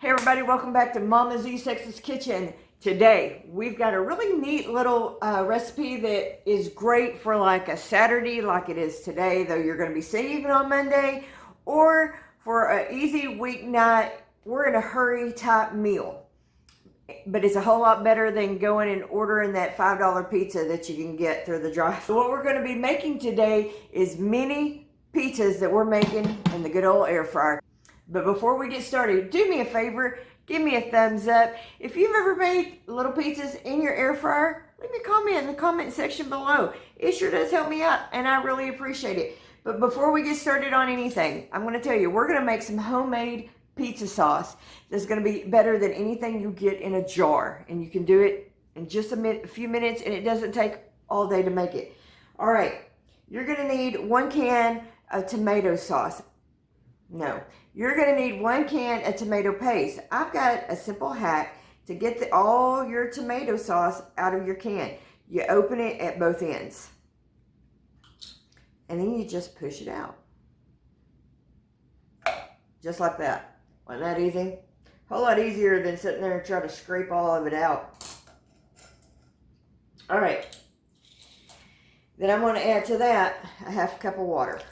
Hey everybody, welcome back to Mama Z's Texas Kitchen. Today, we've got a really neat little recipe that is great for like a Saturday like it is today, though you're going to be saving on Monday, or for an easy weeknight, we're in a hurry type meal. But it's a whole lot better than going and ordering that $5 pizza that you can get through the drive. So what we're going to be making today is mini pizzas that we're making in the good old air fryer. But before we get started, do me a favor, give me a thumbs up. If you've ever made little pizzas in your air fryer, leave me a comment in the comment section below. It sure does help me out, and I really appreciate it. But before we get started on anything, I'm going to tell you, we're going to make some homemade pizza sauce that's going to be better than anything you get in a jar. And you can do it in just a few minutes, and it doesn't take all day to make it. All right, you're going to need 1 can of tomato sauce. No, you're going to need 1 can of tomato paste. I've got a simple hack to get all your tomato sauce out of your can. You open it at both ends, and then you just push it out. Just like that. Wasn't that easy? A whole lot easier than sitting there and trying to scrape all of it out. All right. Then I'm going to add to that a half cup of water.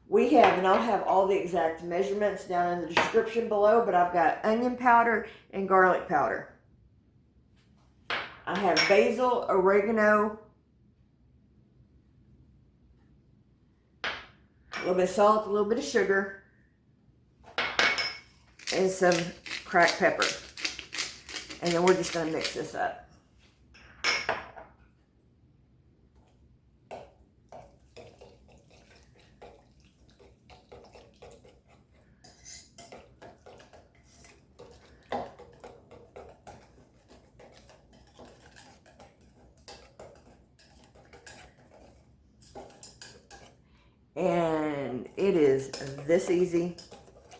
We have, and I'll have all the exact measurements down in the description below, but I've got onion powder and garlic powder. I have basil, oregano, a little bit of salt, a little bit of sugar, and some cracked pepper. And then we're just going to mix this up. And it is this easy.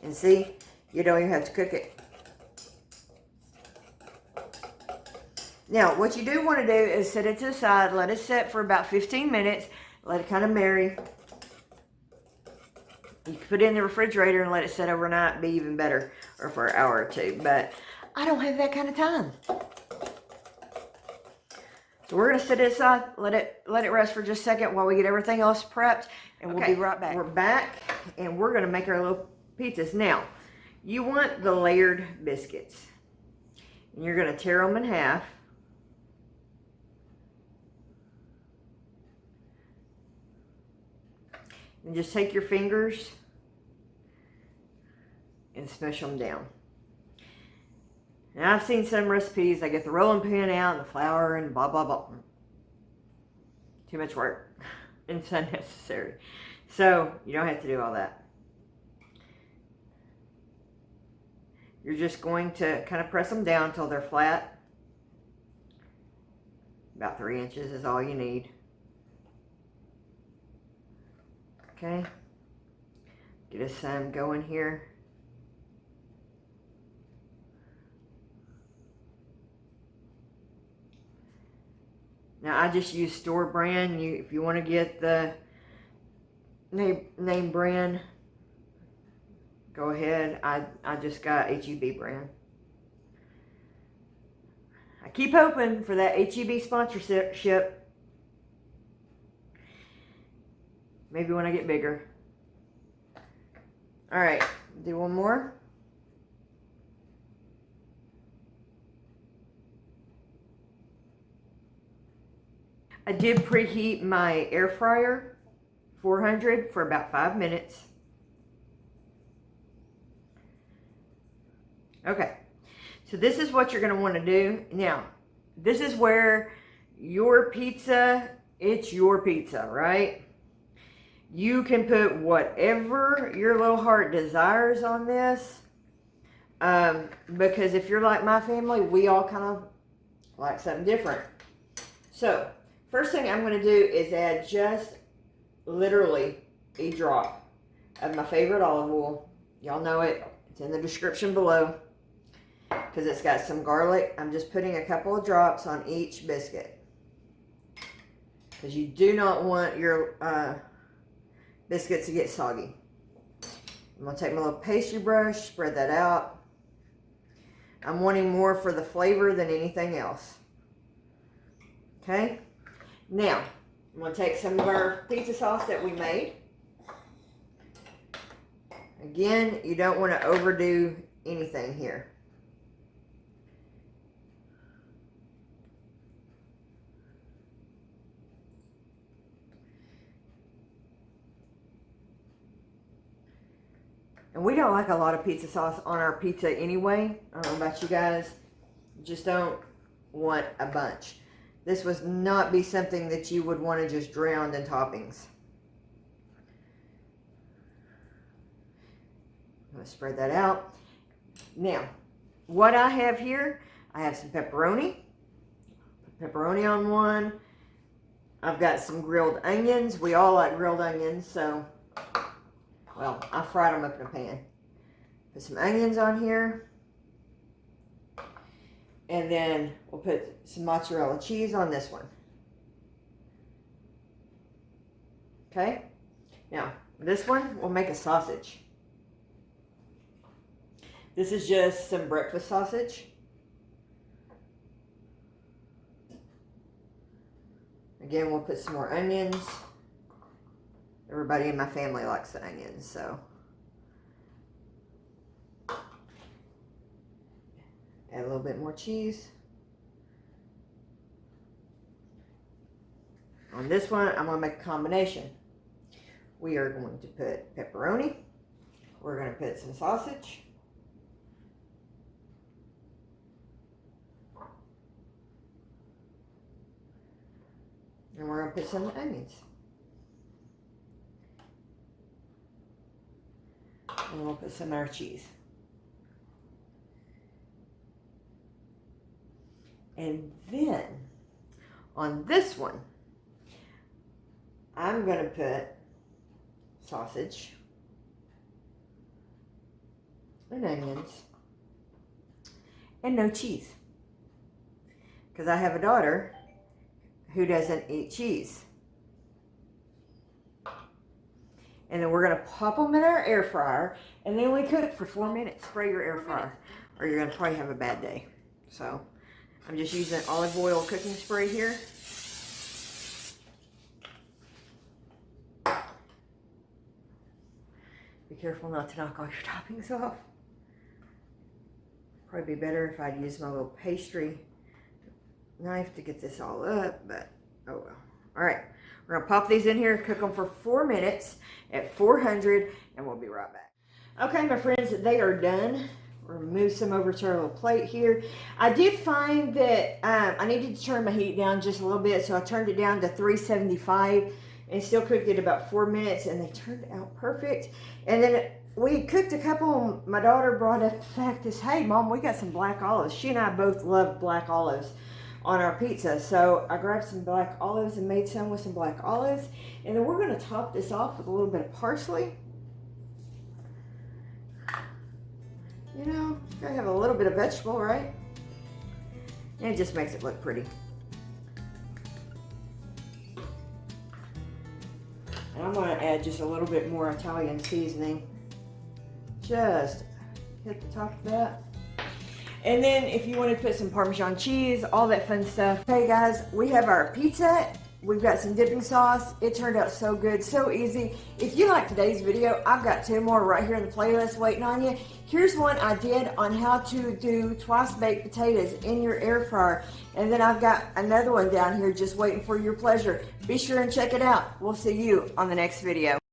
And see, you don't even have to cook it. Now, what you do want to do is set it to the side, let it set for about 15 minutes, let it kind of marry. You can put it in the refrigerator and let it set overnight, be even better, or for an hour or two. But I don't have that kind of time. So we're going to set it aside, let it rest for just a second while we get everything else prepped, and we'll be right back. We're back, and we're going to make our little pizzas. Now, you want the layered biscuits. And you're going to tear them in half. And just take your fingers and smush them down. Now, I've seen some recipes, they get the rolling pin out and the flour and blah, blah, blah. Too much work. It's unnecessary. So, you don't have to do all that. You're just going to kind of press them down until they're flat. About 3 inches is all you need. Okay. Get us some going here. Now, I just use store brand. If you want to get the name brand, go ahead. I just got HEB brand. I keep hoping for that HEB sponsorship. Maybe when I get bigger. All right, do one more. I did preheat my air fryer, 400, for about 5 minutes. Okay, so this is what you're going to want to do. Now, this is where your pizza, it's your pizza, right? You can put whatever your little heart desires on this. Because if you're like my family, we all kind of like something different. So, first thing I'm going to do is add just literally a drop of my favorite olive oil. Y'all know it. It's in the description below. Because it's got some garlic. I'm just putting a couple of drops on each biscuit. Because you do not want your biscuits to get soggy. I'm gonna take my little pastry brush, spread that out. I'm wanting more for the flavor than anything else. Okay, now I'm gonna take some of our pizza sauce that we made. Again, you don't want to overdo anything here. And we don't like a lot of pizza sauce on our pizza anyway. I don't know about you guys. Just don't want a bunch. This would not be something that you would want to just drown in toppings. I'm going to spread that out. Now, what I have here, I have some pepperoni. Pepperoni on one. I've got some grilled onions. We all like grilled onions, so... well, I fried them up in a pan. Put some onions on here. And then we'll put some mozzarella cheese on this one. Okay? Now, this one, we'll make a sausage. This is just some breakfast sausage. Again, we'll put some more onions. Everybody in my family likes the onions, so. Add a little bit more cheese. On this one, I'm going to make a combination. We are going to put pepperoni. We're going to put some sausage. And we're going to put some onions. And we'll put some of our cheese. And then, on this one, I'm going to put sausage and onions and no cheese. Because I have a daughter who doesn't eat cheese. And then we're going to pop them in our air fryer, and then we cook for 4 minutes. Spray your air fryer, or you're going to probably have a bad day. So, I'm just using olive oil cooking spray here. Be careful not to knock all your toppings off. Probably be better if I'd use my little pastry knife to get this all up, but oh well. All right, we're gonna pop these in here, cook them for 4 minutes at 400, and we'll be right back. Okay, my friends, they are done. We'll move some over to our little plate here. I did find that I needed to turn my heat down just a little bit, so I turned it down to 375 and still cooked it about 4 minutes, and they turned out perfect. And then we cooked a couple. My daughter brought up the fact is, hey, Mom, we got some black olives. She and I both love black olives on our pizza. So I grabbed some black olives and made some with some black olives. And then we're going to top this off with a little bit of parsley. You know, gotta have a little bit of vegetable, right? And it just makes it look pretty. And I'm gonna add just a little bit more Italian seasoning. Just hit the top of that. And then if you want to put some Parmesan cheese, all that fun stuff. Hey guys, we have our pizza. We've got some dipping sauce. It turned out so good, so easy. If you like today's video, I've got 2 more right here in the playlist waiting on you. Here's one I did on how to do twice baked potatoes in your air fryer. And then I've got another one down here just waiting for your pleasure. Be sure and check it out. We'll see you on the next video.